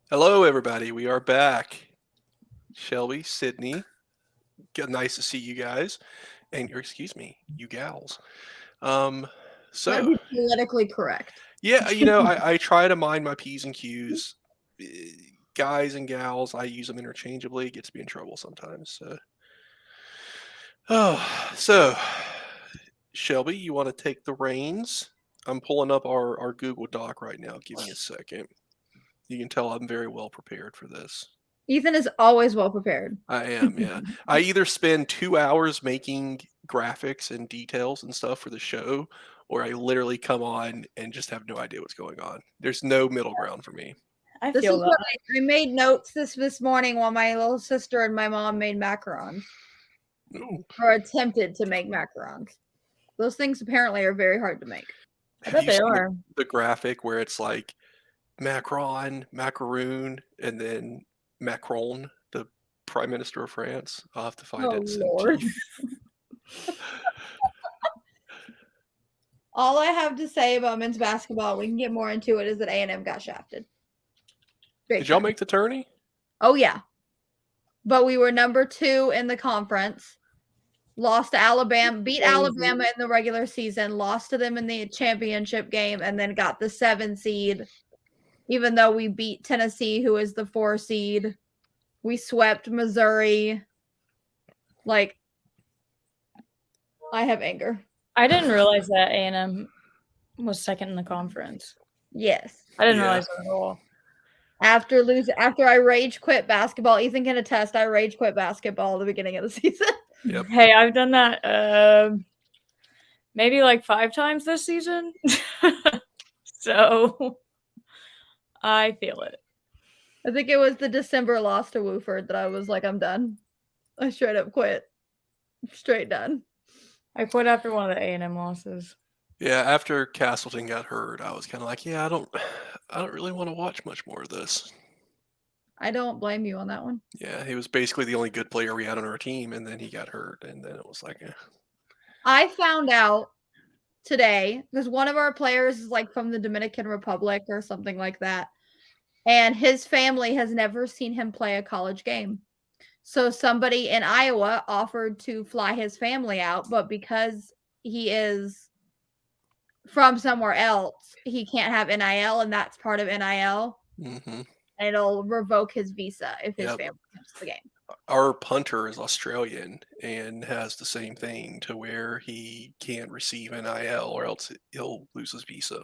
Hello, everybody. We are back. Shelby, Sydney, nice to see you guys, and or excuse me, you gals. Um, Gotta so be politically correct. yeah, I try to mind my p's and q's. Guys and gals, I use them interchangeably. It gets me in trouble sometimes. So Shelby, you want to take the reins? I'm pulling up our Google Doc right now. Give me a second. You can tell I'm very well prepared for this. Ethan is always well prepared. I am, yeah. I either spend 2 hours making graphics and details and stuff for the show, or I literally come on and just have no idea what's going on. There's no middle ground for me. I This feel is that. what I made notes this morning while my little sister and my mom made macarons Ooh. or attempted to make macarons. Those things apparently are very hard to make. I Have bet you they seen are. the graphic where it's like Macron, macaroon, and then Macron, the Prime Minister of France? I'll have to find it Oh and send it to Lord. you. All I have to say about men's basketball, we can get more into it, is that A&M got shafted. Big Did y'all time. make the tourney? Oh yeah. But we were number 2 in the conference. Lost to Alabama, beat Alabama in the regular season, lost to them in the championship game, and then got the 7 seed. Even though we beat Tennessee, who is the 4 seed, we swept Missouri. Like, I have anger. I didn't realize that A&M was second in the conference. Yes. I didn't Yeah. realize that at all. After I rage quit basketball, Ethan can attest, I rage quit basketball at the beginning of the season. Yep. Hey, I've done that maybe like 5 times this season. So I feel it. I think it was the December loss to Wooford that I was like, I'm done. I straight up quit. Straight done. I quit after one of the A&M losses. Yeah, after Castleton got hurt, I was kind of like, yeah, I don't really want to watch much more of this. I don't blame you on that one. Yeah, he was basically the only good player we had on our team, and then he got hurt, and then it was like, I found out today because one of our players is like from the Dominican Republic or something like that, and his family has never seen him play a college game. So somebody in Iowa offered to fly his family out, but because he is from somewhere else, he can't have NIL, and that's part of NIL. mm-hmm. And it'll revoke his visa if his Yep. family comes to the game. Our punter is Australian and has the same thing to where he can't receive NIL or else he'll lose his visa.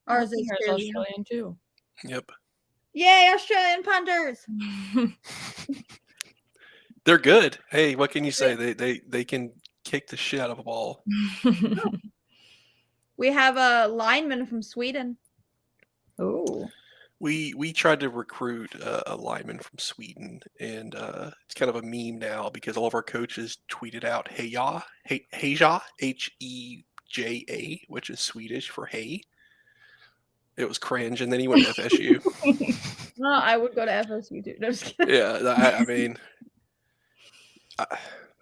Ours is Here's too. Australian too. Yep. Yay, Australian punters! They're good. Hey, what can you say? They can kick the shit out of a ball. We have a lineman from Sweden. Oh. We tried to recruit a lineman from Sweden, and it's kind of a meme now because all of our coaches tweeted out Heja, Heja, Heja, which is Swedish for hey. It was cringe, and then he went to FSU. No, I would go to FSU too. No, just kidding. Yeah, I mean,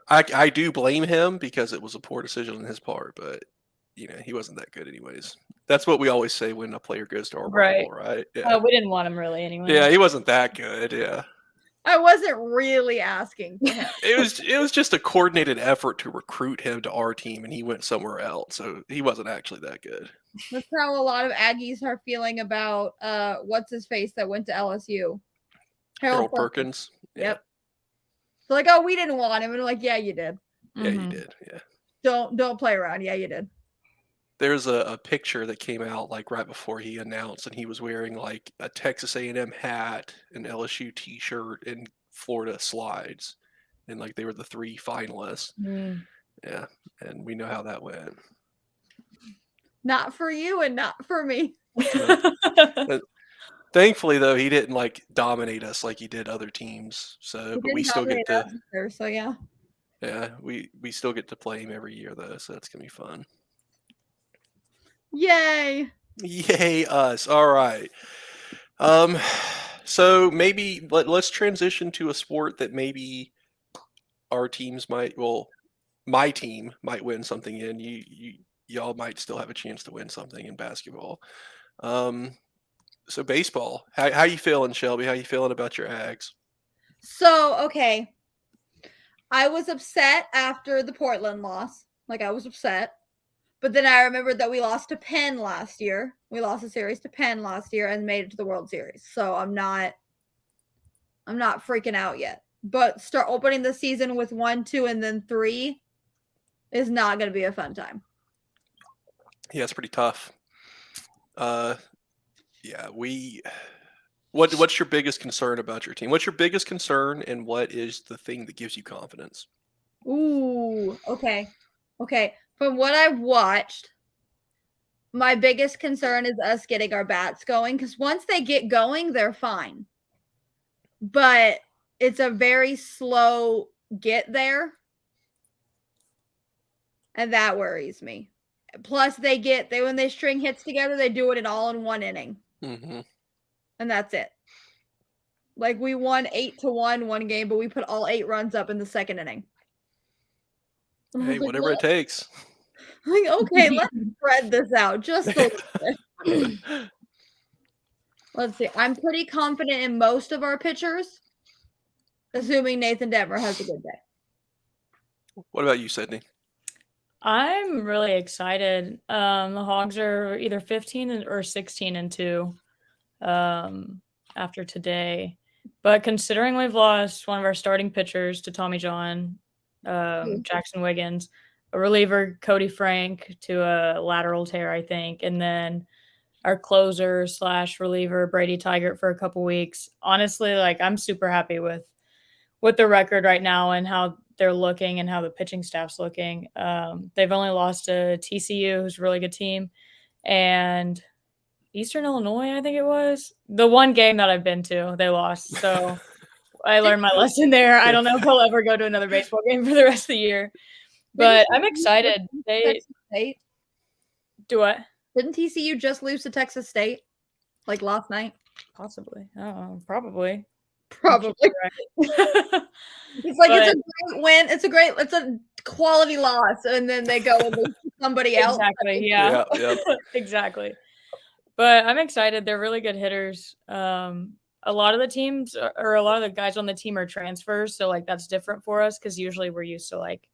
I do blame him because it was a poor decision on his part, but he wasn't that good anyways. That's what we always say when a player goes to our rival, right? Yeah. We didn't want him really anyway. Yeah, he wasn't that good. Yeah. I wasn't really asking for him. It was just a coordinated effort to recruit him to our team, and he went somewhere else, so he wasn't actually that good. That's how a lot of Aggies are feeling about what's his face that went to LSU. Harold Perkins. Yep. So like, oh, we didn't want him, and I'm like, yeah, you did. Yeah, you did. Yeah. Don't play around. Yeah, you did. There's a picture that came out like right before he announced, and he was wearing like a Texas A&M hat, an LSU T-shirt, and Florida slides, and like they were the 3 finalists. Yeah, and we know how that went. Not for you and not for me. Thankfully, though, he didn't like dominate us like he did other teams. So, but we still get to. Either, so yeah. Yeah, we still get to play him every year though, so that's gonna be fun. Yay! Yay us! All right. So maybe let's transition to a sport that maybe our teams might. Well, my team might win something in. Y'all might still have a chance to win something in basketball. So baseball. How you feeling, Shelby? How you feeling about your Ags? So, okay. I was upset after the Portland loss. Like, I was upset. But then I remembered that we lost to Penn last year. We lost a series to Penn last year and made it to the World Series. So I'm not freaking out yet. But start opening the season with 1, 2, and then 3 is not going to be a fun time. Yeah, it's pretty tough. Yeah, what's your biggest concern about your team? What's your biggest concern, and what is the thing that gives you confidence? Ooh, okay. Okay. From what I've watched, my biggest concern is us getting our bats going because once they get going, they're fine. But it's a very slow get there. And that worries me. Plus, when they string hits together, they do it all in 1 inning. Mm-hmm. And that's it. Like we won 8-1 one game, but we put all 8 runs up in the second inning. And I Hey, was like, whatever it takes. like, okay, let's spread this out just a little bit. Let's see. I'm pretty confident in most of our pitchers, assuming Nathan Dever has a good day. What about you, Sydney? I'm really excited. The Hogs are either 15 or 16-2 after today. But considering we've lost one of our starting pitchers to Tommy John, Jackson Wiggins, a reliever, Cody Frank, to a lateral tear, I think, and then our closer / reliever, Brady Tigert, for a couple weeks. Honestly, like, I'm super happy with the record right now and how they're looking and how the pitching staff's looking. They've only lost to TCU, who's a really good team, and Eastern Illinois, I think it was. The one game that I've been to, they lost. So I learned my lesson there. I don't know if I'll ever go to another baseball game for the rest of the year. But I'm excited. They State? do what? Didn't TCU just lose to Texas State like last night? Possibly. I don't know. Probably. Probably. Right. It's like it's a great win. It's a quality loss, and then they go and lose to somebody else. Exactly. Yeah. Yep. Exactly. But I'm excited. They're really good hitters. A lot of the teams or a lot of the guys on the team are transfers, so like that's different for us because usually we're used to like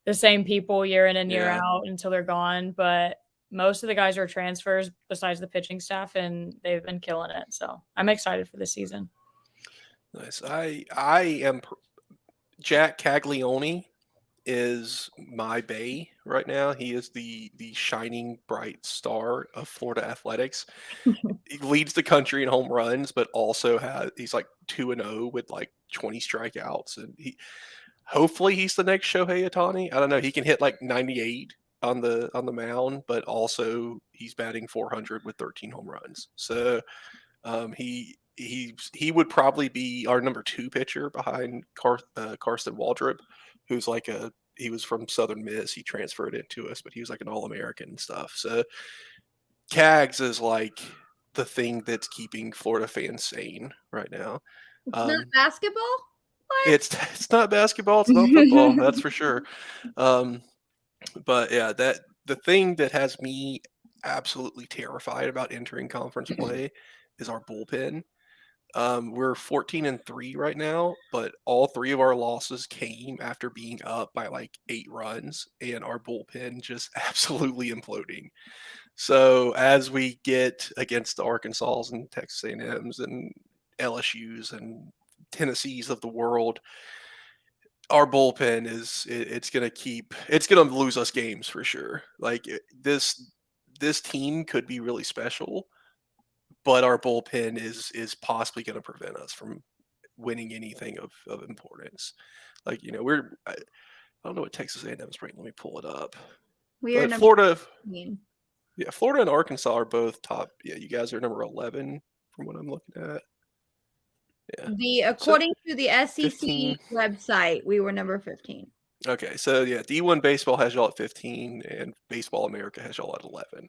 the same people year in and year out until they're gone. But most of the guys are transfers besides the pitching staff, and they've been killing it. So I'm excited for this season. Nice. I am Jack Caglione is my bay right now. He is the shining bright star of Florida athletics. He leads the country in home runs, but also he's like 2-0 with like 20 strikeouts, and hopefully he's the next Shohei Ohtani. I don't know. He can hit like 98 on the mound, but also he's batting 400 with 13 home runs. So he would probably be our number 2 pitcher behind Carson Waldrop, who's like he was from Southern Miss. He transferred into us, but he was like an All-American and stuff. So Cags is like the thing that's keeping Florida fans sane right now. It's not basketball? What? It's not basketball. It's not football. That's for sure. But yeah, the thing that has me absolutely terrified about entering conference play is our bullpen. We're 14-3 right now, but all 3 of our losses came after being up by like 8 runs, and our bullpen just absolutely imploding. So as we get against the Arkansas and Texas A&Ms and LSUs and Tennessees of the world, our bullpen it's gonna lose us games for sure. Like this team could be really special, but our bullpen is possibly going to prevent us from winning anything of importance. Like, I don't know what Texas A&M is ranked. Let me pull it up. We are But Florida, 15. yeah, Florida and Arkansas are both top. Yeah, you guys are number 11 from what I'm looking at. Yeah. According to the SEC 15. website, we were number 15. Okay, so yeah, D1 baseball has y'all at 15, and Baseball America has y'all at 11.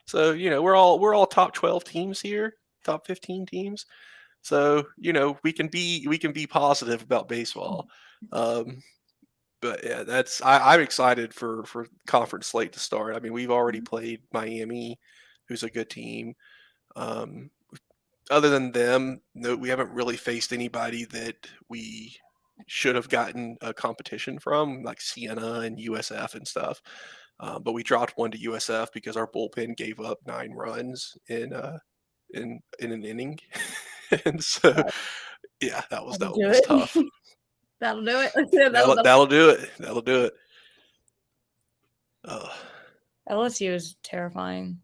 So we're all top 12 teams here, top 15 teams. So we can be positive about baseball. But yeah, I'm excited for conference slate to start. I mean, we've already played Miami, who's a good team. We've other than them, no, we haven't really faced anybody that we should have gotten a competition from, like Siena and USF and stuff. But we dropped one to USF because our bullpen gave up 9 runs in an inning, and so yeah, that was That'll do was it. tough. That'll do it. That'll do it. That'll do it. LSU is terrifying.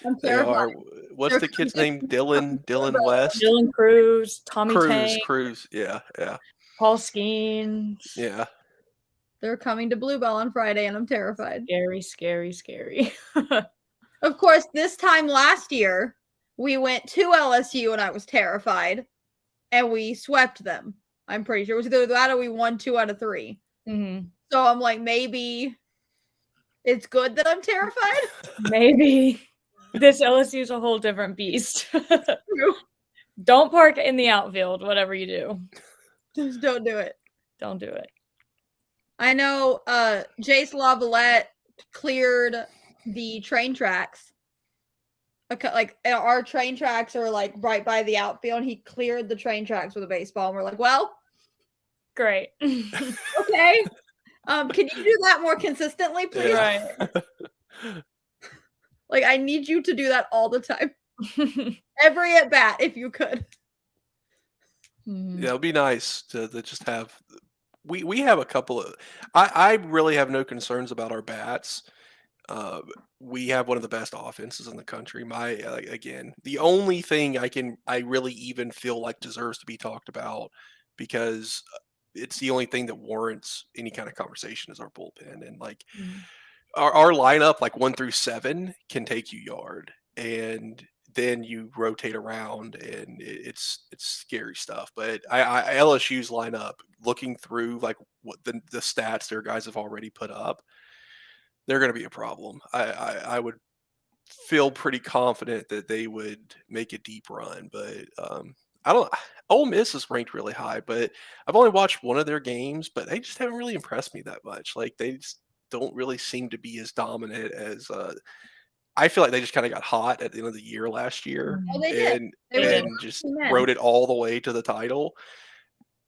I'm They are. terrified. What's They're the kid's coming- name? Dylan West. Dylan Cruz, Tommy Tank, Cruz. Yeah. Paul Skeens. Yeah. They're coming to Bluebell on Friday, and I'm terrified. Scary. Of course, this time last year, we went to LSU, and I was terrified, and we swept them. I'm pretty sure it was either that or we won 2 out of 3. Mm-hmm. So I'm like, maybe it's good that I'm terrified. Maybe this LSU is a whole different beast. Don't park in the outfield, whatever you do. Just don't do it. Don't do it. I know Jace Lavalette cleared the train tracks. Like our train tracks are like right by the outfield. He cleared the train tracks with a baseball, and we're like, well, Great. okay. Can you do that more consistently, please? Yeah. Right. Like, I need you to do that all the time. Every at bat, if you could. Mhm. Yeah, it'd be nice to just have. We have a couple of. I really have no concerns about our bats. We have one of the best offenses in the country. Again, the only thing I really even feel like deserves to be talked about, because it's the only thing that warrants any kind of conversation, is our bullpen. And like Mhm. our lineup, like 1 through 7, can take you yard, and then you rotate around, and it's scary stuff. But LSU's lineup, looking through like what the stats their guys have already put up, they're going to be a problem. I would feel pretty confident that they would make a deep run, but I don't. Ole Miss is ranked really high, but I've only watched one of their games, but they just haven't really impressed me that much. Like, they just don't really seem to be as dominant as. I feel like they just kind of got hot at the end of the year last year, Oh, they did. and They did. just Amen. rode it all the way to the title.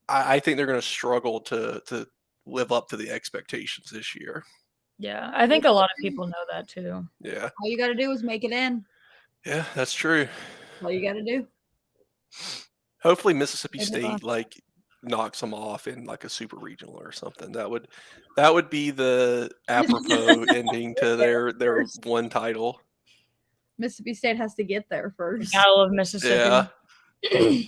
I think they're going to struggle to live up to the expectations this year. Yeah, I think a lot of people know that too. Yeah, All you got to do is make it in. yeah, that's true. All you got to do. Hopefully Mississippi Maybe State not. like knocks them off in like a super regional or something. That would be the apropos ending to their one title. Mississippi State has to get there first. Battle of Mississippi. Yeah.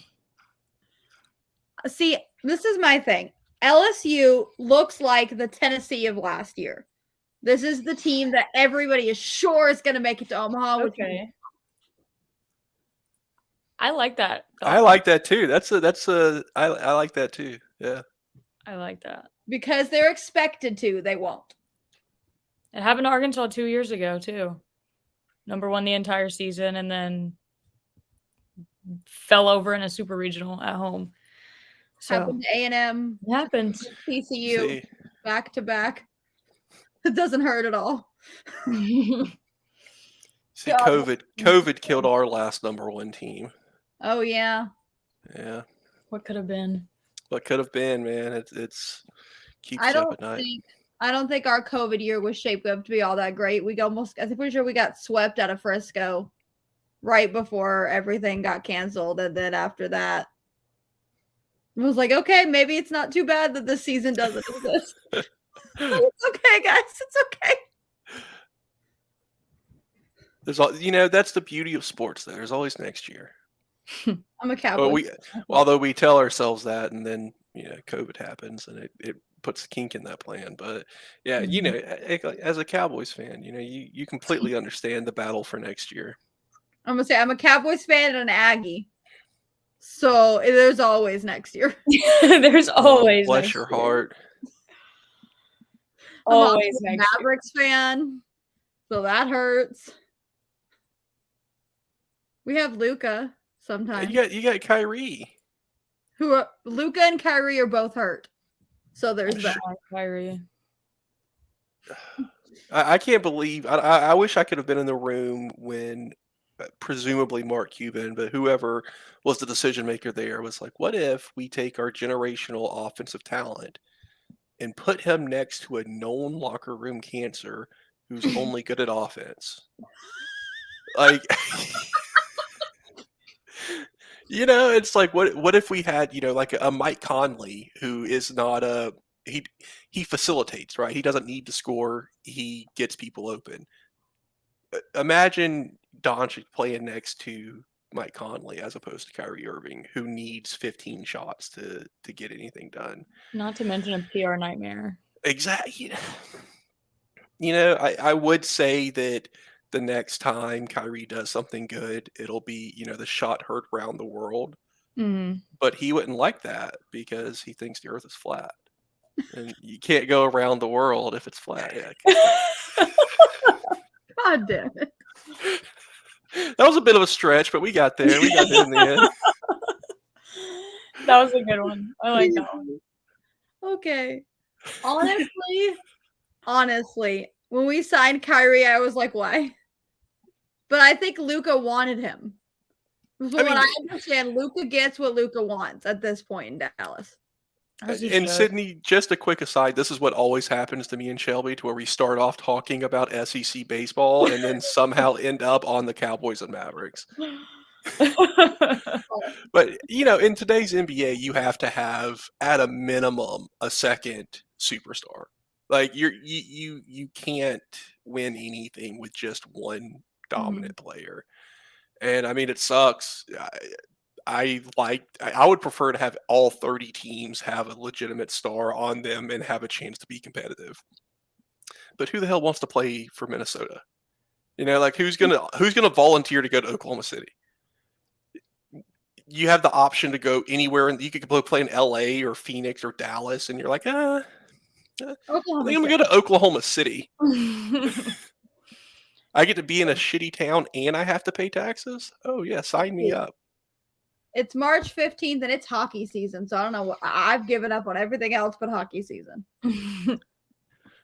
See, this is my thing. LSU looks like the Tennessee of last year. This is the team that everybody is sure is going to make it to Omaha. Okay. I like that. I like that too. I like that too. Yeah. I like that. Because they're expected to, they won't. It happened to Arkansas 2 years ago too. Number 1 the entire season, and then fell over in a super regional at home. So Happened to A&M, it happens. TCU, See, back to back. It doesn't hurt at all. see, God. COVID killed our last number 1 team. Oh, yeah. Yeah. What could have been? What could have been, man. It's keeps I you up don't at night. think our COVID year was shaped up to be all that great. I'm pretty sure we got swept out of Frisco right before everything got canceled. And then after that, it was like, okay, maybe it's not too bad that this season doesn't exist. It's okay, guys. It's okay. There's that's the beauty of sports. There's always next year. I'm a Cowboys. Although we tell ourselves that, and then COVID happens, and it puts a kink in that plan. But yeah, as a Cowboys fan, you completely understand the battle for next year. I'm gonna say I'm a Cowboys fan and an Aggie. So there's always next year. There's always Bless next your year. heart. I'm also Always a next year. Mavericks fan. So that hurts. We have Luca sometimes. You got Kyrie. Luca and Kyrie are both hurt. So there's that. Kyrie. I can't believe. I wish I could have been in the room when presumably Mark Cuban, but whoever was the decision maker there was like, what if we take our generational offensive talent and put him next to a known locker room cancer who's only good at offense? Like, it's like, what if we had, like a Mike Conley who is not he facilitates, right? He doesn't need to score. He gets people open. Imagine Doncic playing next to Mike Conley as opposed to Kyrie Irving, who needs 15 shots to get anything done. Not to mention a PR nightmare. Exactly. I would say that the next time Kyrie does something good, it'll be, the shot heard around the world. Mm-hmm. But he wouldn't like that because he thinks the earth is flat. And you can't go around the world if it's flat. Yeah. God damn it. That was a bit of a stretch, but we got there. We got there in the end. That was a good one. I like that one. Okay. Honestly, when we signed Kyrie, I was like, why? But I think Luka wanted him. From what I understand, Luka gets what Luka wants at this point in Dallas. And Sydney, just a quick aside, this is what always happens to me and Shelby, to where we start off talking about SEC baseball and then somehow end up on the Cowboys and Mavericks. But, in today's NBA, you have to have, at a minimum, a second superstar. Like, you can't win anything with just one dominant player. And, it sucks. I would prefer to have all 30 teams have a legitimate star on them and have a chance to be competitive. But who the hell wants to play for Minnesota? Like, who's gonna volunteer to go to Oklahoma City? You have the option to go anywhere, and you could play in LA or Phoenix or Dallas, and you're like, I think I'm gonna go to Oklahoma City. I get to be in a shitty town and I have to pay taxes? Oh yeah, sign me up. It's March 15th and it's hockey season, so I don't know. I've given up on everything else but hockey season.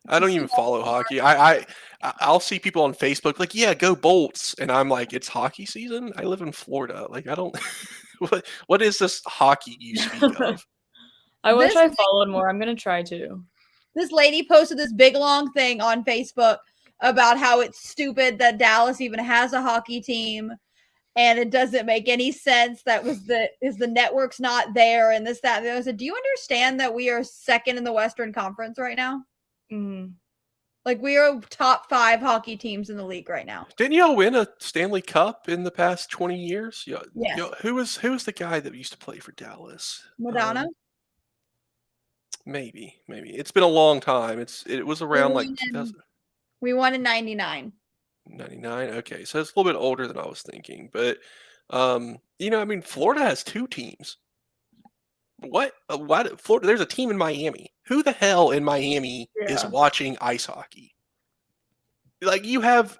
I don't even follow hockey. I'll see people on Facebook like, yeah, go Bolts, and I'm like, it's hockey season? I live in Florida. Like, I don't. What is this hockey you speak of? I wish I followed more. I'm gonna try to. This lady posted this big long thing on Facebook about how it's stupid that Dallas even has a hockey team. And it doesn't make any sense. Is the network's not there and this, that. And I said, do you understand that we are second in the Western Conference right now? Mm-hmm. Like, we are top 5 hockey teams in the league right now. Didn't y'all win a Stanley Cup in the past 20 years? Yes. Who was the guy that used to play for Dallas? Madonna? Maybe. It's been a long time. It was around like 2000. We won in 99. 99. Okay, so it's a little bit older than I was thinking, but Florida has 2 teams. What? Why? Florida? There's a team in Miami. Who the hell in Miami is watching ice hockey? Like, you have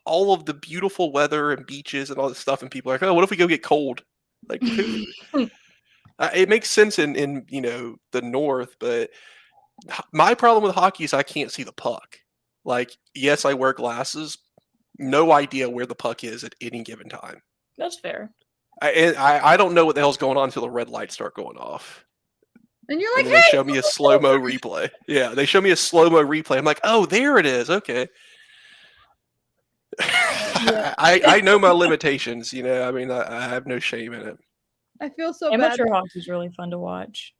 all of the beautiful weather and beaches and all this stuff, and people are like, oh, what if we go get cold? Like, who? It makes sense in the north, but my problem with hockey is I can't see the puck. Like, yes, I wear glasses. No idea where the puck is at any given time. That's fair. I don't know what the hell's going on until the red lights start going off. And you're like, and hey! They show me a slow-mo replay. Yeah, they show me a slow-mo replay. I'm like, oh, there it is. Okay. Yeah. I know my limitations. I have no shame in it. I feel so Amateur bad. hockey is really fun to watch.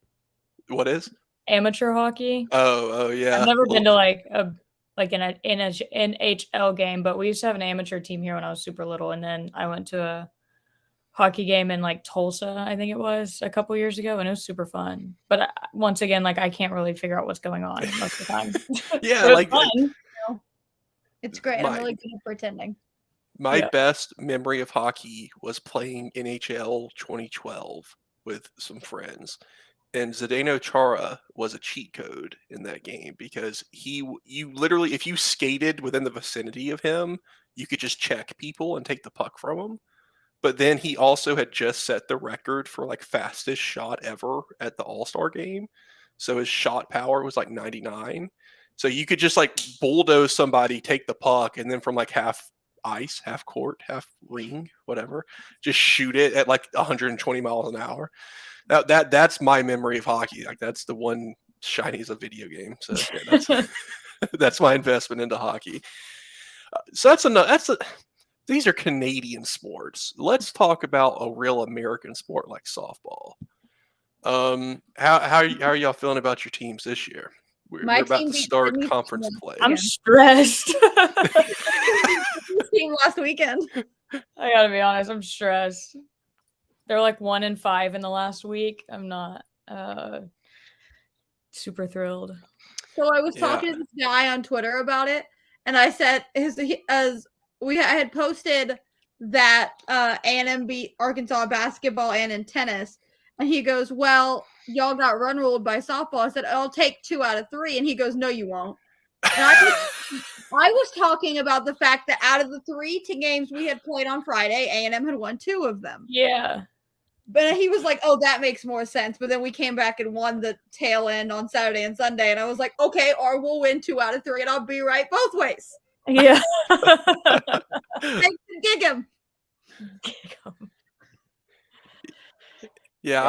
What is? Amateur hockey. Oh yeah. I've never been to an NHL game, but we used to have an amateur team here when I was super little, and then I went to a hockey game in like Tulsa, I think it was, a couple years ago, and it was super fun. But once again, like, I can't really figure out what's going on most of the time. Yeah, like fun. It's great. I'm really good at pretending. My best memory of hockey was playing NHL 2012 with some friends. And Zdeno Chara was a cheat code in that game because you literally, if you skated within the vicinity of him, you could just check people and take the puck from him. But then he also had just set the record for like fastest shot ever at the All-Star game. So his shot power was like 99. So you could just like bulldoze somebody, take the puck, and then from like half ice, half court, half ring, whatever. Just shoot it at like 120 miles an hour. That's my memory of hockey. Like that's the one shiny as a video game. So yeah, that's that's my investment into hockey. So that's enough. These are Canadian sports. Let's talk about a real American sport like softball. How are y'all feeling about your teams this year? My We're about team to beat start Sydney conference Sydney. play. I'm Yeah. stressed. Team last weekend. I gotta be honest, I'm stressed. They're like 1-5 in the last week. I'm not super thrilled. So I was Yeah. talking to this guy on Twitter about it, and I said I had posted that A&M beat Arkansas basketball and in tennis, and he goes, "Well, y'all got run ruled by softball." I said, "I'll take 2 out of 3," and he goes, "No, you won't." And I was talking about the fact that out of the 3 games we had played on Friday, A&M had won 2 of them. Yeah. But he was like, "Oh, that makes more sense." But then we came back and won the tail end on Saturday and Sunday, and I was like, "Okay, or we'll win 2 out of 3, and I'll be right both ways." Yeah. Gig him. Yeah,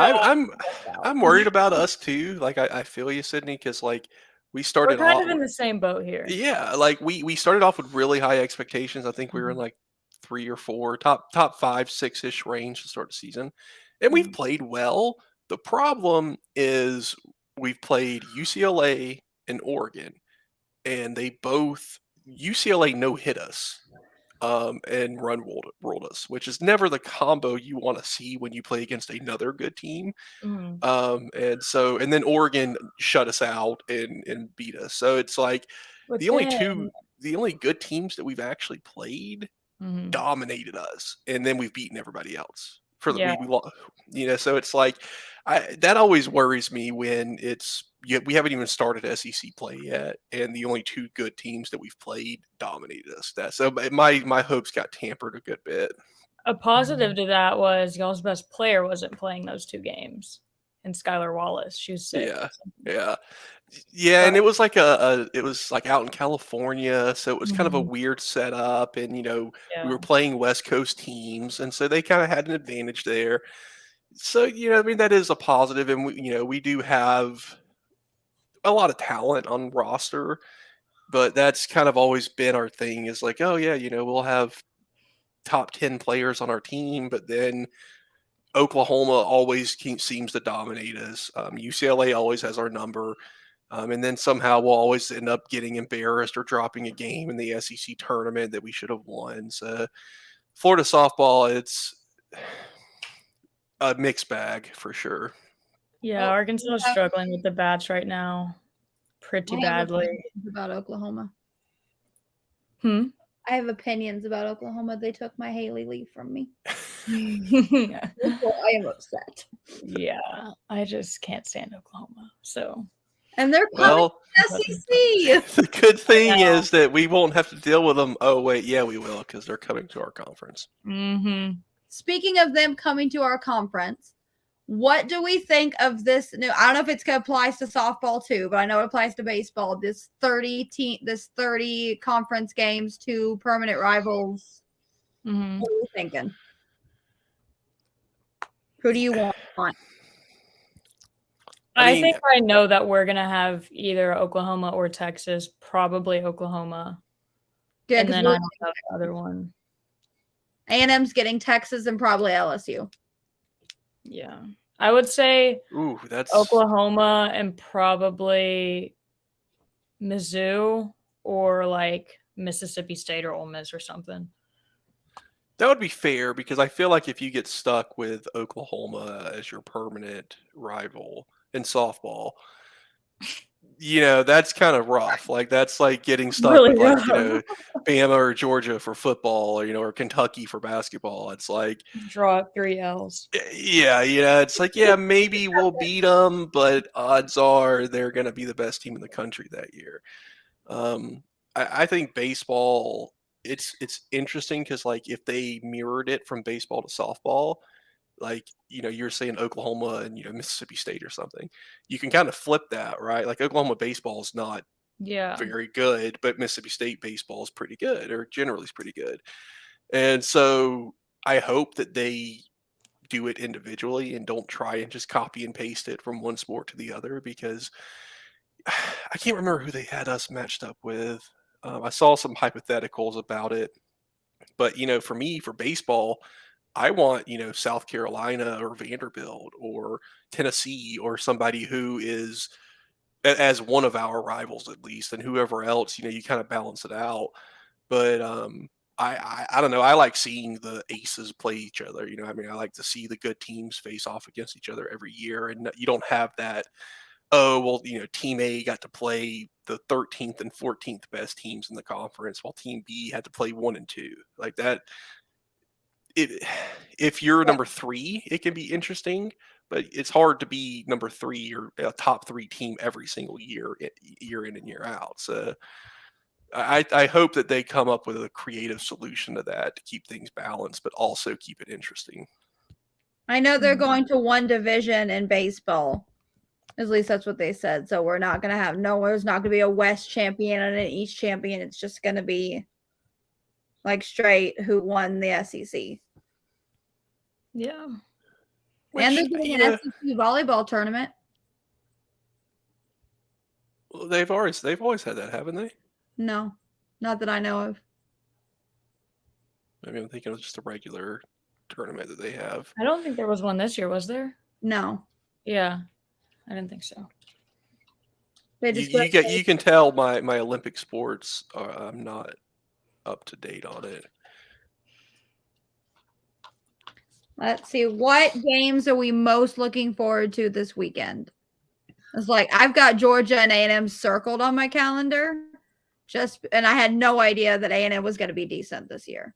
I'm worried about us too. Like I feel you, Sydney, because like we We're started kind off. of in the same boat here. Yeah, like we started off with really high expectations. I think we were in like 3 or 4, top 5, 6-ish range to start the season, and we've played well. The problem is we've played UCLA and Oregon, and they both UCLA no hit us. And ruled us, which is never the combo you want to see when you play against another good team. Mhm. And then Oregon shut us out and beat us. So it's like But the only good teams that we've actually played Mhm. dominated us, and then we've beaten everybody else for the Yeah. so it's like that always worries me when we haven't even started SEC play yet, and the only 2 good teams that we've played dominated us. So my hopes got tampered a good bit. A positive to that was y'all's best player wasn't playing those 2 games, and Skylar Wallace. She was sick. Yeah, and it was like it was like out in California, so it was kind of a Mhm. weird setup, and we Yeah. were playing West Coast teams, and so they kind of had an advantage there. So I mean that is a positive, and we do have a lot of talent on roster, but that's kind of always been our thing. Is like, oh yeah, we'll have top 10 players on our team, but then Oklahoma always seems to dominate us. UCLA always has our number. And then somehow we'll always end up getting embarrassed or dropping a game in the SEC tournament that we should have won. So Florida softball, it's a mixed bag for sure. Yeah, Arkansas is struggling with the bats right now pretty badly. About Oklahoma. Hmm? I have opinions about Oklahoma. They took my Haley Lee from me. Yeah. I am upset. Yeah, I just can't stand Oklahoma. So, And they're coming Well, to SEC. the good thing is that we won't have to deal with them. Oh wait, yeah, we will, because they're coming to our conference. Speaking of them coming to our conference, what do we think of this new? I don't know if it applies to softball too, but I know it applies to baseball. This 30 conference games, 2 permanent rivals. What are you thinking? Who do you want? I think I know that we're gonna have either Oklahoma or Texas. Probably Oklahoma. Yeah, and then I don't know the other one. A&M's getting Texas and probably LSU. Yeah, I would say that's Oklahoma and probably Mizzou or like Mississippi State or Ole Miss or something. That would be fair, because I feel like if you get stuck with Oklahoma as your permanent rival in softball, that's kind of rough. Like that's like getting stuck Really with rough. Bama or Georgia for football, or Kentucky for basketball. It's like draw up 3 L's. Yeah, it's like, yeah, maybe we'll beat them, but odds are they're going to be the best team in the country that year. I think baseball, it's interesting because like if they mirrored it from baseball to softball, like you're saying Oklahoma and Mississippi State or something, you can kind of flip that, right? Like Oklahoma baseball is not Yeah. very good, but Mississippi State baseball is pretty good, or generally is pretty good. And so I hope that they do it individually and don't try and just copy and paste it from one sport to the other, because I can't remember who they had us matched up with. I saw some hypotheticals about it, but for me, for baseball, I want South Carolina or Vanderbilt or Tennessee or somebody who is as one of our rivals at least, and whoever else, you kind of balance it out. But I don't know. I like seeing the aces play each other. I mean, I like to see the good teams face off against each other every year, and you don't have that. Oh well, Team A got to play the 13th and 14th best teams in the conference, while Team B had to play 1 and 2 like that. If you're number 3, it can be interesting, but it's hard to be number 3 or a top 3 team every single year in and year out. So I hope that they come up with a creative solution to that to keep things balanced, but also keep it interesting. I know they're going to one division in baseball. At least that's what they said. So we're not going to have there's not going to be a West champion and an East champion. It's just going to be like straight who won the SEC. Yeah. And there's an SEC volleyball tournament. Well, they've always had that, haven't they? No, not that I know of. Maybe I'm thinking of just a regular tournament that they have. I don't think there was one this year, was there? No. Yeah, I didn't think so. You can tell my Olympic sports I'm not up to date on it. Let's see. What games are we most looking forward to this weekend? It's like I've got Georgia and A&M circled on my calendar. And I had no idea that A&M was going to be decent this year.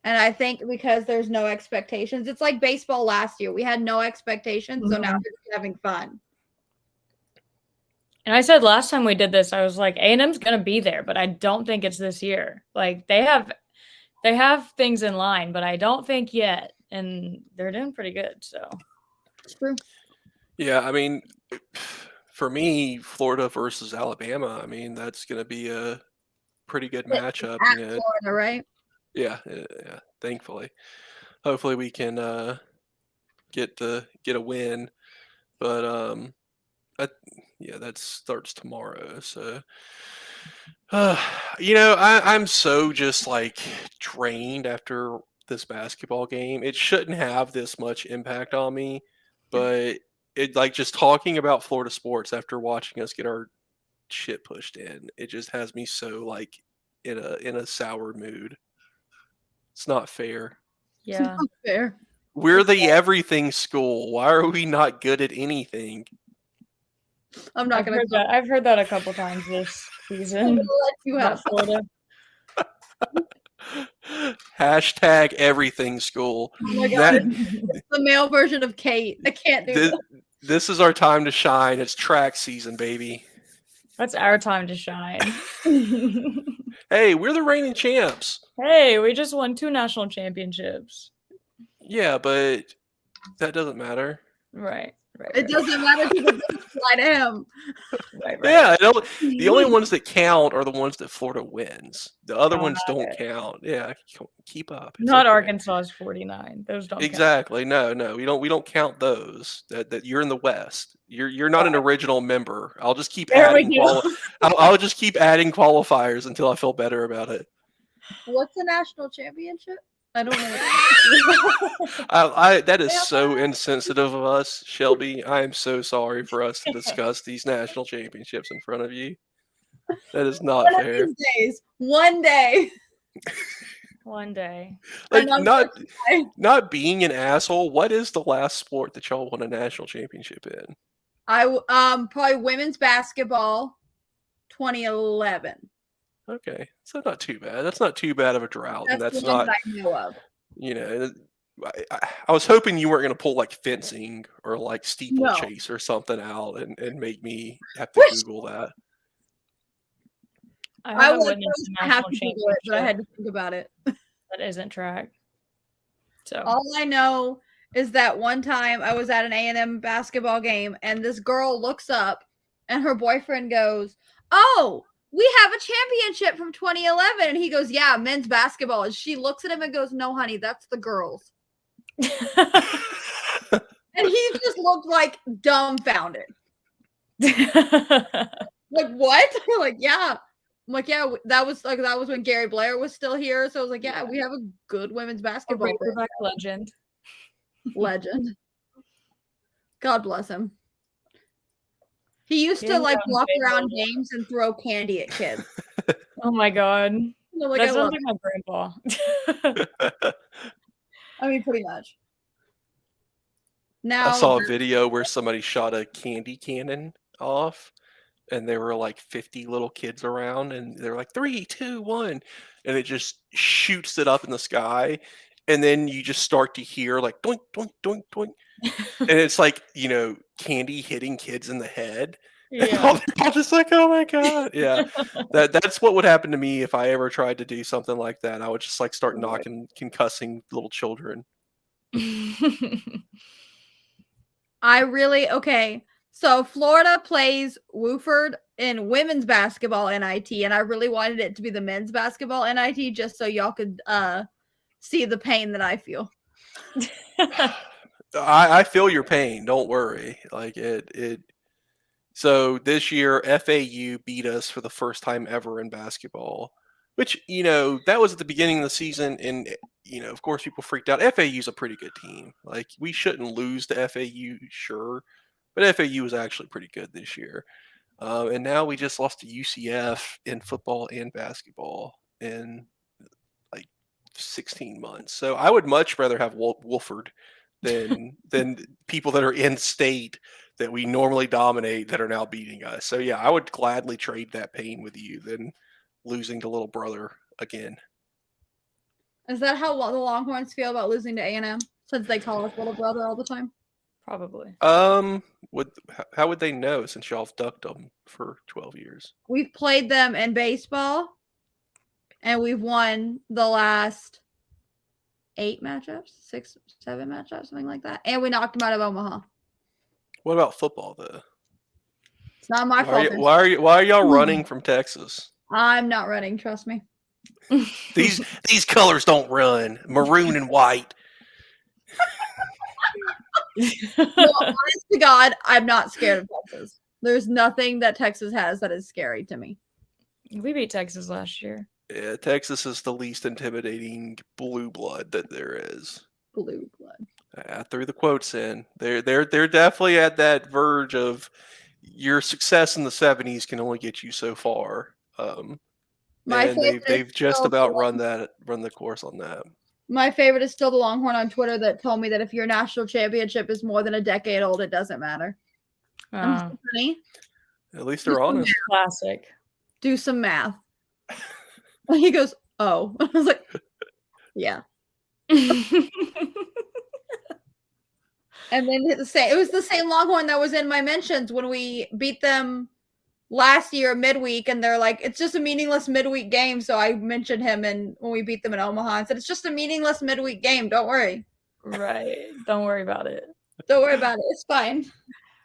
And I think because there's no expectations, it's like baseball last year. We had no expectations, so now we're just having fun. And I said last time we did this, I was like, A&M's going to be there, but I don't think it's this year. Like they have things in line, but I don't think yet. And they're doing pretty good. So it's true. Yeah, I mean, for me, Florida versus Alabama, I mean, that's going to be a pretty good matchup. At Florida, right? Yeah, thankfully. Hopefully we can get a win. But that starts tomorrow. So I'm so just like drained after this basketball game. It shouldn't have this much impact on me, but it like just talking about Florida sports after watching us get our shit pushed in, it just has me so like in a sour mood. It's not fair. yeah. It's not fair. We're the everything school. Why are we not good at anything? I'm not going to. I've heard that a couple times this season. Let you have Florida. Hashtag everything school. Oh my God. It's the male version of Kate. I can't do this. This is our time to shine. It's track season, baby. That's our time to shine. Hey, we're the reigning champs. Hey, we just won 2 national championships. Yeah, but that doesn't matter. Right. It doesn't matter to the fly to him. Right. Yeah, the only ones that count are the ones that Florida wins. The other ones don't count. Yeah, keep up. It's Not okay. Arkansas's 49. Those don't exactly. No, we don't count those. That you're in the West. You're not an original member. I'll just keep adding. I'll just keep adding qualifiers until I feel better about it. What's the national championship? I don't know. That is so insensitive of us, Shelby. I am so sorry for us to discuss these national championships in front of you. That is not fair. One day. One day. Like not being an asshole. What is the last sport that y'all won a national championship in? Probably women's basketball, 2011. Okay, so not too bad. That's not too bad of a drought. That's not. I know of. I was hoping you weren't going to pull like fencing or like steeplechase or something out and make me have to Google that. I would have to Google it, but I had to think about it. That isn't track. So all I know is that one time I was at an A&M basketball game and this girl looks up and her boyfriend goes, oh, we have a championship from 2011. And he goes, yeah, men's basketball. And she looks at him and goes, no, honey, that's the girls. And he just looked like dumbfounded. Like, what? We're like, yeah. I'm like, yeah, that was when Gary Blair was still here. So I was like, yeah, we have a good women's basketball legend. Legend. God bless him. He used to like walk around games and throw candy at kids. Oh my god. Like, that sounds like my grandpa. I mean, pretty much. Now I saw a video where somebody shot a candy cannon off, and there were like 50 little kids around, and they're like 3, 2, 1, and it just shoots it up in the sky, and then you just start to hear like doink, doink, doink, doink, and it's like, candy hitting kids in the head. Yeah. I'm just like, oh my god, yeah. That's what would happen to me if I ever tried to do something like that. I would just like start concussing little children. Okay. So Florida plays Wofford in women's basketball NIT, and I really wanted it to be the men's basketball NIT just so y'all could see the pain that I feel. I feel your pain. Don't worry. Like it. So this year, FAU beat us for the first time ever in basketball, which, that was at the beginning of the season. And, of course, people freaked out. FAU's a pretty good team. Like, we shouldn't lose to FAU, sure. But FAU was actually pretty good this year. And now we just lost to UCF in football and basketball in, 16 months. So I would much rather have Wofford than people that are in state that we normally dominate that are now beating us. So yeah, I would gladly trade that pain with you than losing to little brother again. Is that how the Longhorns feel about losing to A&M, since they call us little brother all the time? Probably. How would they know, since y'all have ducked them for 12 years? We've played them in baseball, and we've won the last 8 matchups, 6, 7 matchups, something like that. And we knocked them out of Omaha. What about football, though? It's not my fault. Why are y'all running from Texas? I'm not running, trust me. These colors don't run. Maroon and white. No, honest to God, I'm not scared of Texas. There's nothing that Texas has that is scary to me. We beat Texas last year. Yeah, Texas is the least intimidating blue blood that there is. Blue blood. I threw the quotes in. They're definitely at that verge of your success in the 70s can only get you so far. And they've just about run the course on that. My favorite is still the Longhorn on Twitter that told me that if your national championship is more than a decade old, it doesn't matter. I'm so funny. At least they're honest. Classic. Do some math. He goes, oh. I was like, yeah. And then it was the same Longhorn that was in my mentions when we beat them last year midweek, and they're like, it's just a meaningless midweek game. So I mentioned him, and when we beat them in Omaha, and said, it's just a meaningless midweek game. Don't worry. Right. Don't worry about it. Don't worry about it. It's fine.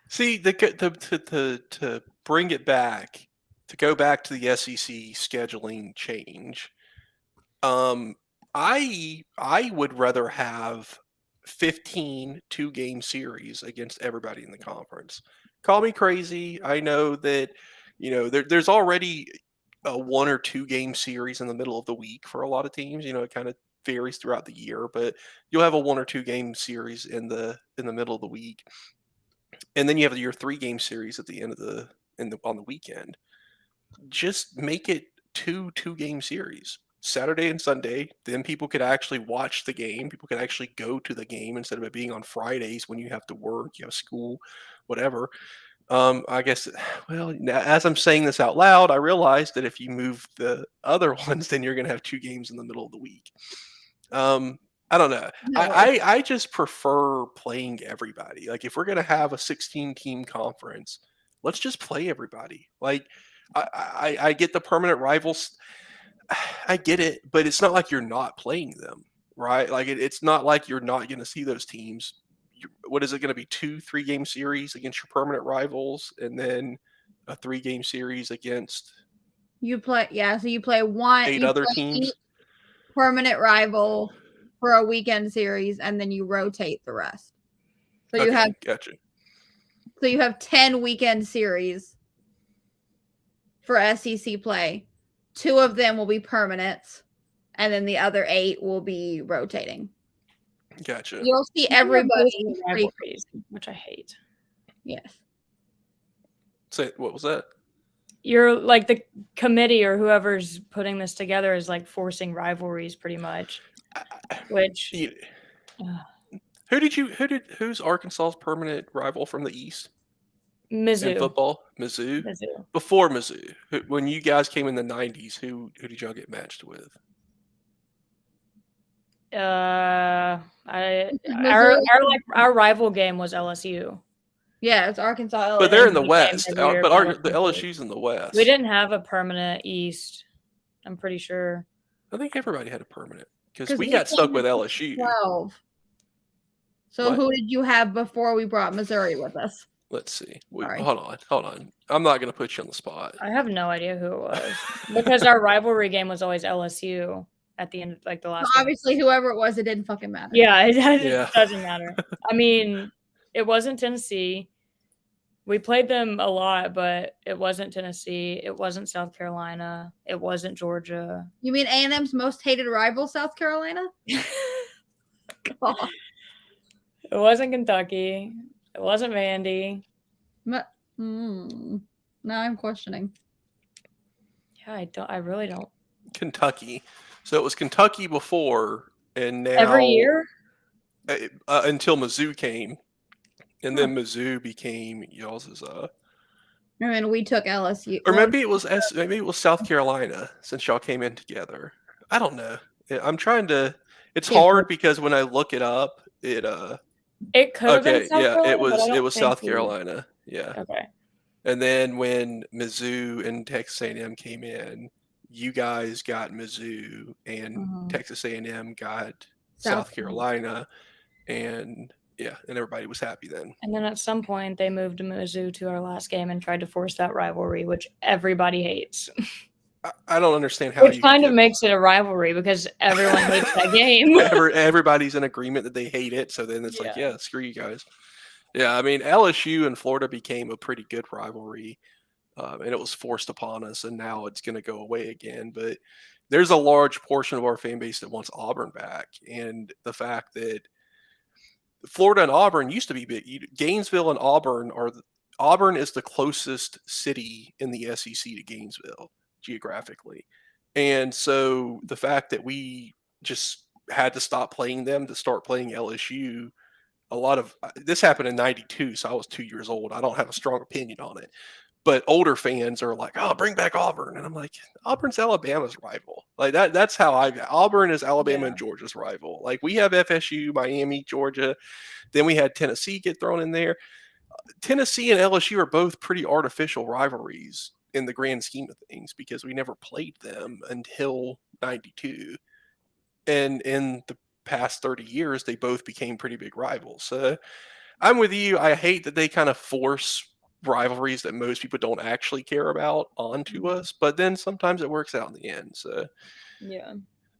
See, to bring it back, to go back to the SEC scheduling change, I would rather have 15 2-game series against everybody in the conference. Call me crazy. I know that, there's already a 1 or 2 game series in the middle of the week for a lot of teams. It kind of varies throughout the year, but you'll have a 1 or 2 game series in the middle of the week. And then you have your 3-game series at the end of on the weekend. Just make it 2-game series. Saturday and Sunday, then people could actually watch the game. People could actually go to the game instead of it being on Fridays when you have to work, you have school, whatever. I guess, well, as I'm saying this out loud, I realize that if you move the other ones, then you're going to have 2 games in the middle of the week. I don't know. No. I just prefer playing everybody. Like, if we're going to have a 16-team conference, let's just play everybody. Like, I get the permanent rivals. I get it, but it's not like you're not playing them, right? Like, it's not like you're not going to see those teams. What is it going to be? 2-3 game series against your permanent rivals, and then a 3-game series against You play, yeah. So you play one. 8 You other play teams. each permanent rival for a weekend series, and then you rotate the rest. So you Okay, have gotcha. 10 weekend series for SEC play. 2 of them will be permanents, and then the other 8 will be rotating. Gotcha. You'll see You have everybody. multiple rivalries, which I hate. Yes. Say, what was that? You're like the committee or whoever's putting this together is like forcing rivalries pretty much. Which You- who's Arkansas's permanent rival from the East in Mizzou. football? Mizzou. Mizzou. Before Mizzou, when you guys came in the 90s, who did y'all get matched with? Our Mizzou. rival game was LSU. Yeah, it's Arkansas. But they're in the we came West. every year, But but the LSU's in the West. We didn't have a permanent East. I'm pretty sure. I think everybody had a permanent because 'Cause we we got stuck came with in LSU. 12. So What? who did you have before we brought Missouri with us? Let's see. Sorry. Hold on. I'm not going to put you on the spot. I have no idea who it was because our rivalry game was always LSU at the end, like the last. So obviously, whoever it was, it didn't fucking matter. Yeah, it Yeah. doesn't matter. I mean, it wasn't Tennessee. We played them a lot, but it wasn't Tennessee. It wasn't South Carolina. It wasn't Georgia. You mean A&M's most hated rival, South Carolina? God. It wasn't Kentucky. It wasn't Vandy. Now I'm questioning. Yeah, I really don't. Kentucky. So it was Kentucky before, and now Every year? until Mizzou came, and then Mizzou became y'all's. I mean, we took LSU. Or maybe it was South Carolina since y'all came in together. I don't know. I'm trying to. It's Yeah. hard because when I look it up, it It could have been okay, South yeah, Carolina, it but I was don't think South we- Carolina, yeah. Okay. And then when Mizzou and Texas A&M came in, you guys got Mizzou, and Mhm. Texas A&M got South South Carolina, and yeah, and everybody was happy then. And then at some point, they moved Mizzou to our last game and tried to force that rivalry, which everybody hates. I don't understand how Which you kind could of makes it a rivalry because everyone hates that game. everybody's in agreement that they hate it, so then it's like, yeah, screw you guys. Yeah, I mean, LSU and Florida became a pretty good rivalry, and it was forced upon us, and now it's going to go away again. But there's a large portion of our fan base that wants Auburn back, and the fact that Florida and Auburn used to be big. Gainesville and Auburn is the closest city in the SEC to Gainesville geographically, and so the fact that we just had to stop playing them to start playing LSU. A lot of this happened in '92, so I was 2 years old. I don't have a strong opinion on it, but older fans are like, "Oh, bring back Auburn," and I'm like, "Auburn's Alabama's rival." Like that. That's how Auburn is Alabama and Georgia's rival. Like we have FSU, Miami, Georgia, then we had Tennessee get thrown in there. Tennessee and LSU are both pretty artificial rivalries in the grand scheme of things because we never played them until '92, and in the past 30 years, they both became pretty big rivals. So I'm with you. I hate that they kind of force rivalries that most people don't actually care about onto us, but then sometimes it works out in the end. So yeah,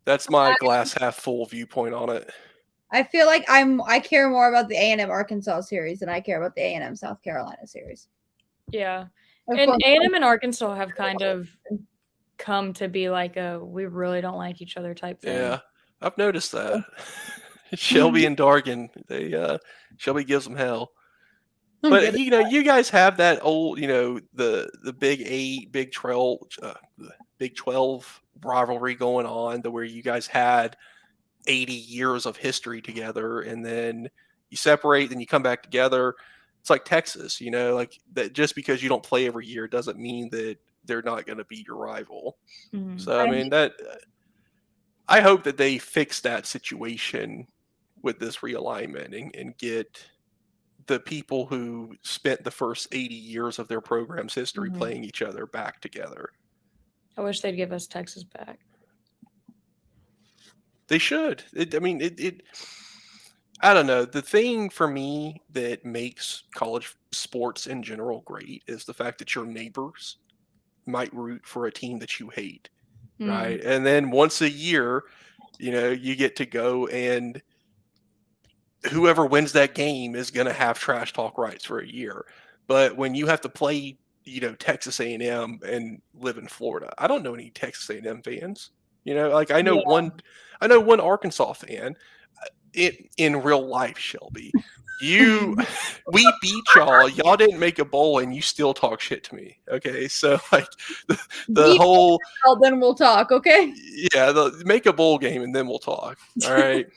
that's my glass half full viewpoint on it. I feel like I care more about the A&M Arkansas series than I care about the A&M South Carolina series. Yeah. Of And course, A&M and Arkansas have kind of come to be like a we really don't like each other type thing. Yeah, I've noticed that. Shelby and Dargan, Shelby gives them hell. But you guys have that old, the Big 8, Big 12, Big 12 rivalry going on, to where you guys had 80 years of history together, and then you separate, then you come back together. It's like Texas, like that. Just because you don't play every year doesn't mean that they're not going to be your rival. Mhm. So I mean that. I hope that they fix that situation with this realignment and get the people who spent the first 80 years of their program's history Mhm. playing each other back together. I wish they'd give us Texas back. They should. I don't know. The thing for me that makes college sports in general great is the fact that your neighbors might root for a team that you hate, right? And then once a year, you get to go, and whoever wins that game is going to have trash talk rights for a year. But when you have to play, Texas A&M and live in Florida, I don't know any Texas A&M fans. Like I know one Arkansas fan. In real life, Shelby, we beat y'all. Y'all didn't make a bowl, and you still talk shit to me. Okay, so like the whole. Well, then we'll talk. Okay. Yeah, make a bowl game, and then we'll talk. All right.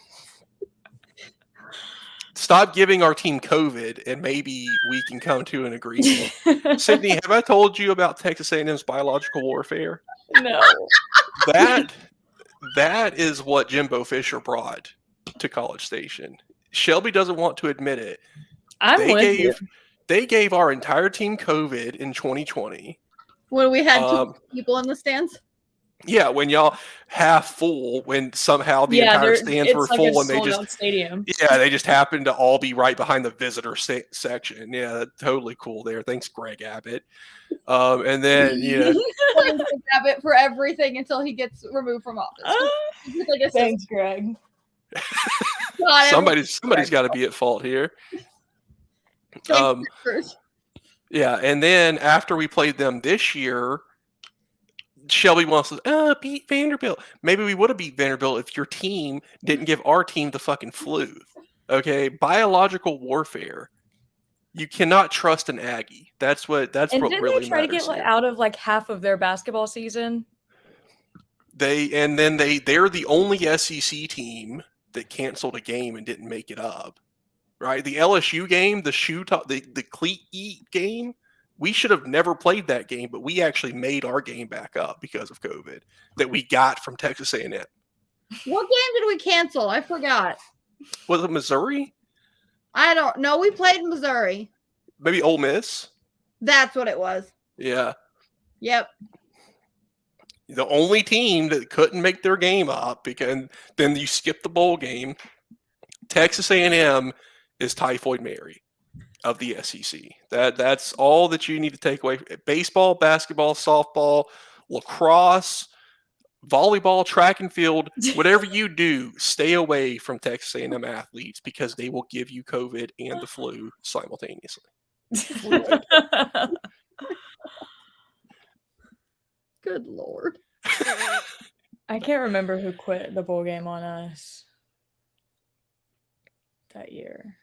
Stop giving our team COVID, and maybe we can come to an agreement. Sydney, have I told you about Texas A&M's biological warfare? No. That is what Jimbo Fisher brought to College Station. Shelby doesn't want to admit it. They gave our entire team COVID in 2020 when we had two people in the stands. Yeah, when y'all half full, when somehow the entire stands were like full, and they just stadium. Yeah, they just happened to all be right behind the visitor section. Yeah, that's totally cool there. Thanks, Greg Abbott. And then Greg Abbott for everything until he gets removed from office. Thanks, Greg. Somebody's got to be at fault here. Yeah, and then after we played them this year, Shelby wants to beat Vanderbilt. Maybe we would have beat Vanderbilt if your team didn't give our team the fucking flu. Okay, biological warfare. You cannot trust an Aggie. That's what really matters. And didn't they try to get out of like half of their basketball season? They're the only SEC team that canceled a game and didn't make it up. Right? The LSU game, the cleat eat game, we should have never played that game, but we actually made our game back up because of COVID that we got from Texas A&M. What game did we cancel? I forgot. Was it Missouri? I don't know. We played Missouri. Maybe Ole Miss? That's what it was. Yeah. Yep. The only team that couldn't make their game up, because then you skip the bowl game. Texas A&M is Typhoid Mary of the SEC. That's all that you need to take away. Baseball, basketball, softball, lacrosse, volleyball, track and field, whatever you do, stay away from Texas A&M athletes because they will give you COVID and the flu simultaneously. Good Lord. I can't remember who quit the bowl game on us that year.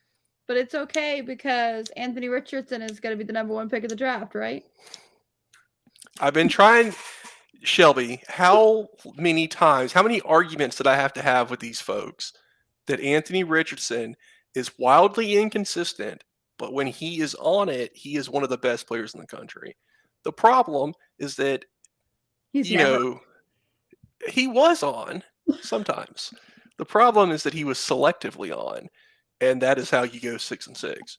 But it's okay because Anthony Richardson is going to be the #1 pick of the draft, right? I've been trying, Shelby, how many arguments did I have to have with these folks that Anthony Richardson is wildly inconsistent, but when he is on it, he is one of the best players in the country. The problem is that, he was on sometimes. The problem is that he was selectively on. And that is how you go 6-6,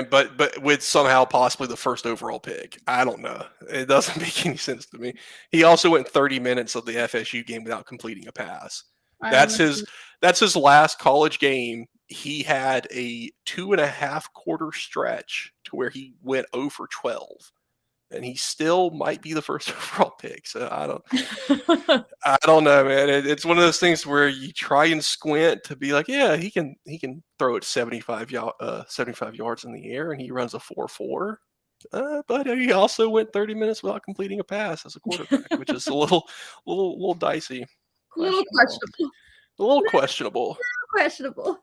but with somehow possibly the first overall pick. I don't know. It doesn't make any sense to me. He also went 30 minutes of the FSU game without completing a pass. That's his last college game. He had a 2.5 quarter stretch to where he went 0 for 12. And he still might be the first overall pick. So I don't know, man. It's one of those things where you try and squint to be like, yeah, he can throw it 75 yards in the air, and he runs a 4.4. But he also went 30 minutes without completing a pass as a quarterback, which is a little dicey. A little questionable. A little questionable. Questionable.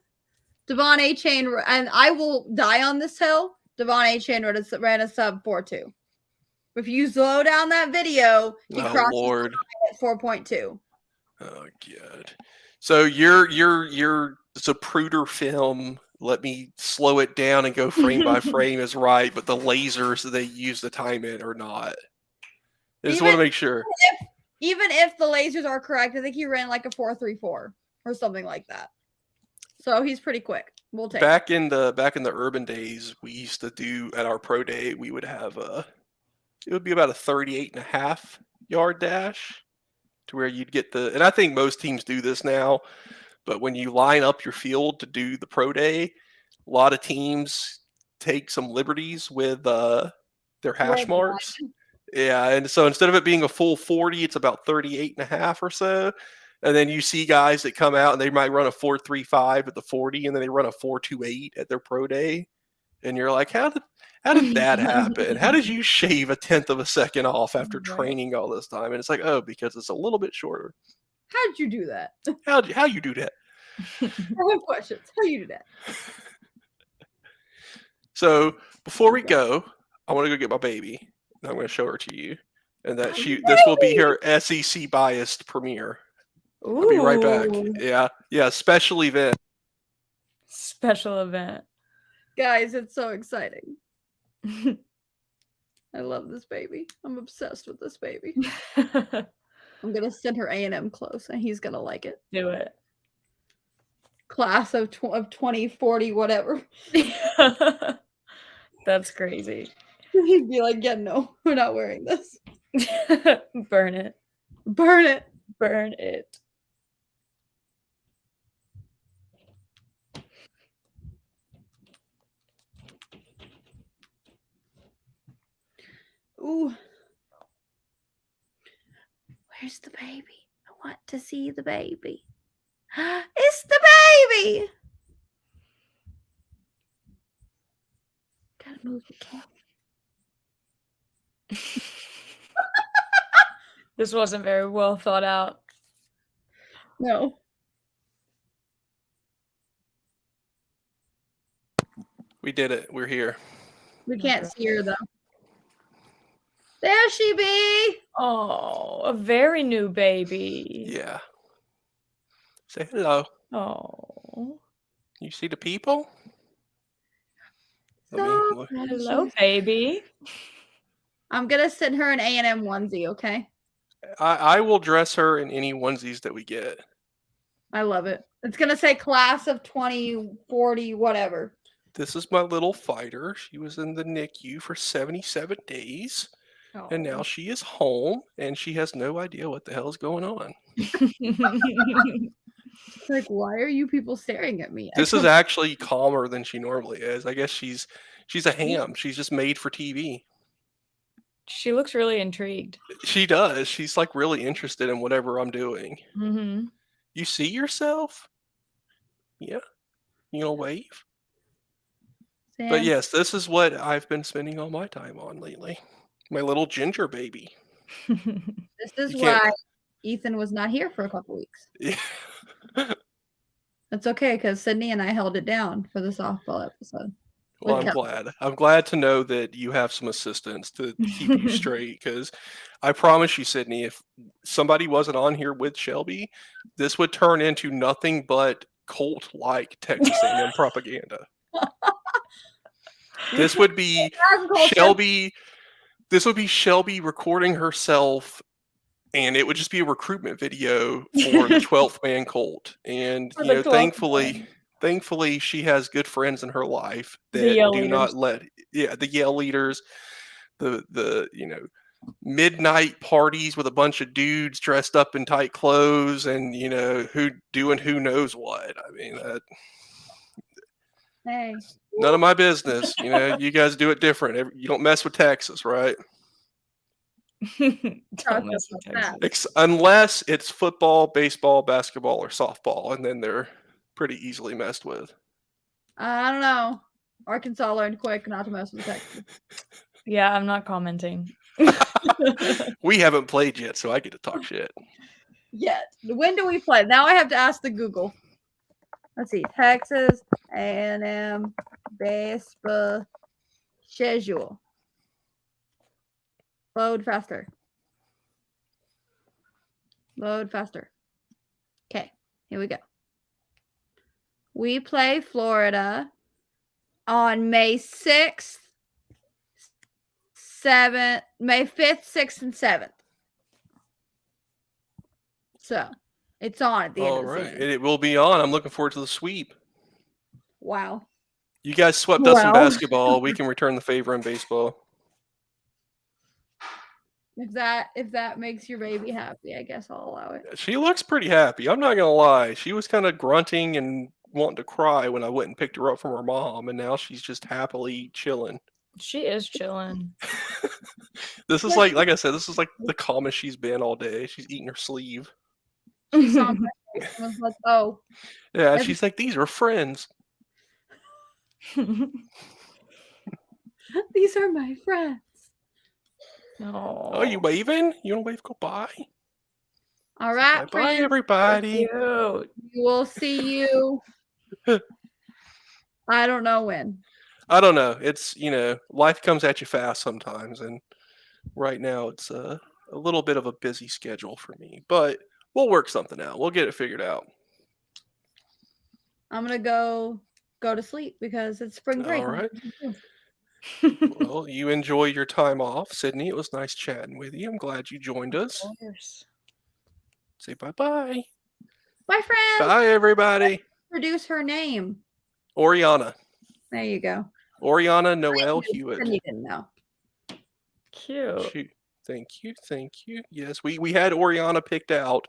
Devon Achane, and I will die on this hill. Devon Achane ran a sub 4.2. If you slow down that video, he crosses Lord. At 4.2. Oh God! So your Zapruder film. Let me slow it down and go frame by frame is right, but the lasers that they use to time it are not. I just want to make sure. Even if the lasers are correct, I think he ran like a 4.34 or something like that. So he's pretty quick. We'll take back in the urban days, we used to do at our pro day. We would have it would be about a 38.5 yard dash to where you'd get and I think most teams do this now, But when you line up your field to do the pro day, a lot of teams take some liberties with their hash Red marks. Yeah, and so instead of it being a full 40, it's about 38 and a half or so. And then you see guys that come out and they might run a 4.35 at the 40, and then they run a 4.28 at their pro day. And you're like, how did that happen? How did you shave a tenth of a second off after Right. training all this time? And it's like, oh, because it's a little bit shorter. How'd you do that? How you do that? I have questions. How you do that? So before we go, I want to go get my baby. I'm going to show her to you, and that this will be her SEC biased premiere. I'll be right back. Ooh, Yeah, special event. special event. Guys, it's so exciting. I love this baby. I'm obsessed with this baby. I'm gonna send her A&M clothes, and he's gonna like it. Do it. Class of 2040, whatever. That's crazy. He'd be like, "Yeah, no, we're not wearing this. Burn it. Burn it." Burn it. Ooh. Where's the baby? I want to see the baby. It's the baby. Gotta move the camera. This wasn't very well thought out. No. We did it. We're here. We can't see her though. There she be. Oh, a very new baby. Yeah. Say hello. Oh, You see the people? So hello, baby. I'm gonna send her an A&M onesie, okay? I will dress her in any onesies that we get. I love it. It's gonna say class of 2040, whatever. This is my little fighter. She was in the NICU for 77 days, and now she is home, and she has no idea what the hell is going on. Like, why are you people staring at me? This is actually calmer than she normally is. I guess she's a ham. She's just made for TV. She looks really intrigued. She does. She's like really interested in whatever I'm doing. Mm-hmm. You see yourself? Yeah. You gonna wave? But yes, this is what I've been spending all my time on lately. My little ginger baby. This is You can't- why Ethan was not here for a couple weeks. Yeah. That's okay, because Sydney and I held it down for the softball episode. Well, With I'm glad. I'm glad to know that you have some assistants to keep you straight. Because I promise you, Sydney, if somebody wasn't on here with Shelby, this would turn into nothing but cult-like Texas A&M propaganda. This would be Shelby. This would be Shelby recording herself, and it would just be a recruitment video for the 12th man cult. And For you the know, 12th thankfully, she has good friends in her life The that Yale do not leaders. let the Yale leaders, the midnight parties with a bunch of dudes dressed up in tight clothes, and who knows what. I mean, Hey. none of my business. You guys do it different. You don't mess with Texas, right? Don't mess with Texas. Unless it's football, baseball, basketball, or softball, and then they're pretty easily messed with. I don't know. Arkansas learned quick not to mess with Texas. Yeah, I'm not commenting. We haven't played yet, so I get to talk shit. Yet. When do we play? Now I have to ask the Google. Let's see. Texas A&M baseball schedule. Load faster. Load faster. Okay, here we go. We play Florida on May 6th, 7th, May 5th, 6th, and 7th. So it's on at the end All of the right, season. it will be on. I'm looking forward to the sweep. Wow. You guys swept us in Wow. basketball. We can return the favor in baseball. If that makes your baby happy, I guess I'll allow it. She looks pretty happy. I'm not gonna lie. She was kind of grunting and wanting to cry when I went and picked her up from her mom, and now she's just happily chilling. She is chilling. This is like I said, this is like the calmest she's been all day. She's eating her sleeve. She saw my face and was like, "Oh, Yeah, Every- she's like, these are friends. these are my friends." Oh, you waving? You want to wave goodbye? All right, Bye, friends. everybody. Cute. We will see you. I don't know when. I don't know. It's life comes at you fast sometimes, and right now it's a little bit of a busy schedule for me. But we'll work something out. We'll get it figured out. I'm gonna go to sleep because it's spring break. All right. Well, you enjoy your time off, Sydney. It was nice chatting with you. I'm glad you joined us. Of course. Say bye-bye. Bye, friends. Bye, everybody. Introduce her name. Oriana. There you go. Oriana Noel Then Hewitt. you didn't know. Cute. Thank you. Yes, we had Oriana picked out.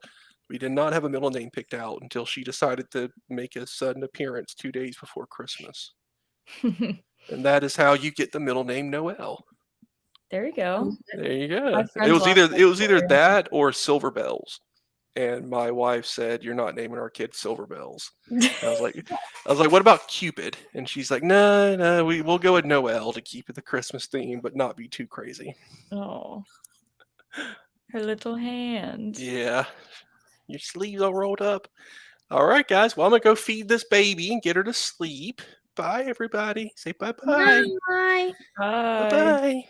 We did not have a middle name picked out until she decided to make a sudden appearance 2 days before Christmas. And that is how you get the middle name Noel. There you go. There you go. My It friend's was last either name's Oriana. that or Silver Bells. And my wife said, "You're not naming our kid Silver Bells." I was like, "What about Cupid?" And she's like, "No, we'll go with Noel to keep it the Christmas theme, but not be too crazy." Oh. Her little hands. Yeah. Your sleeves all rolled up. All right, guys. Well, I'm gonna go feed this baby and get her to sleep. Bye, everybody. Say bye-bye. Bye. Bye. Bye-bye.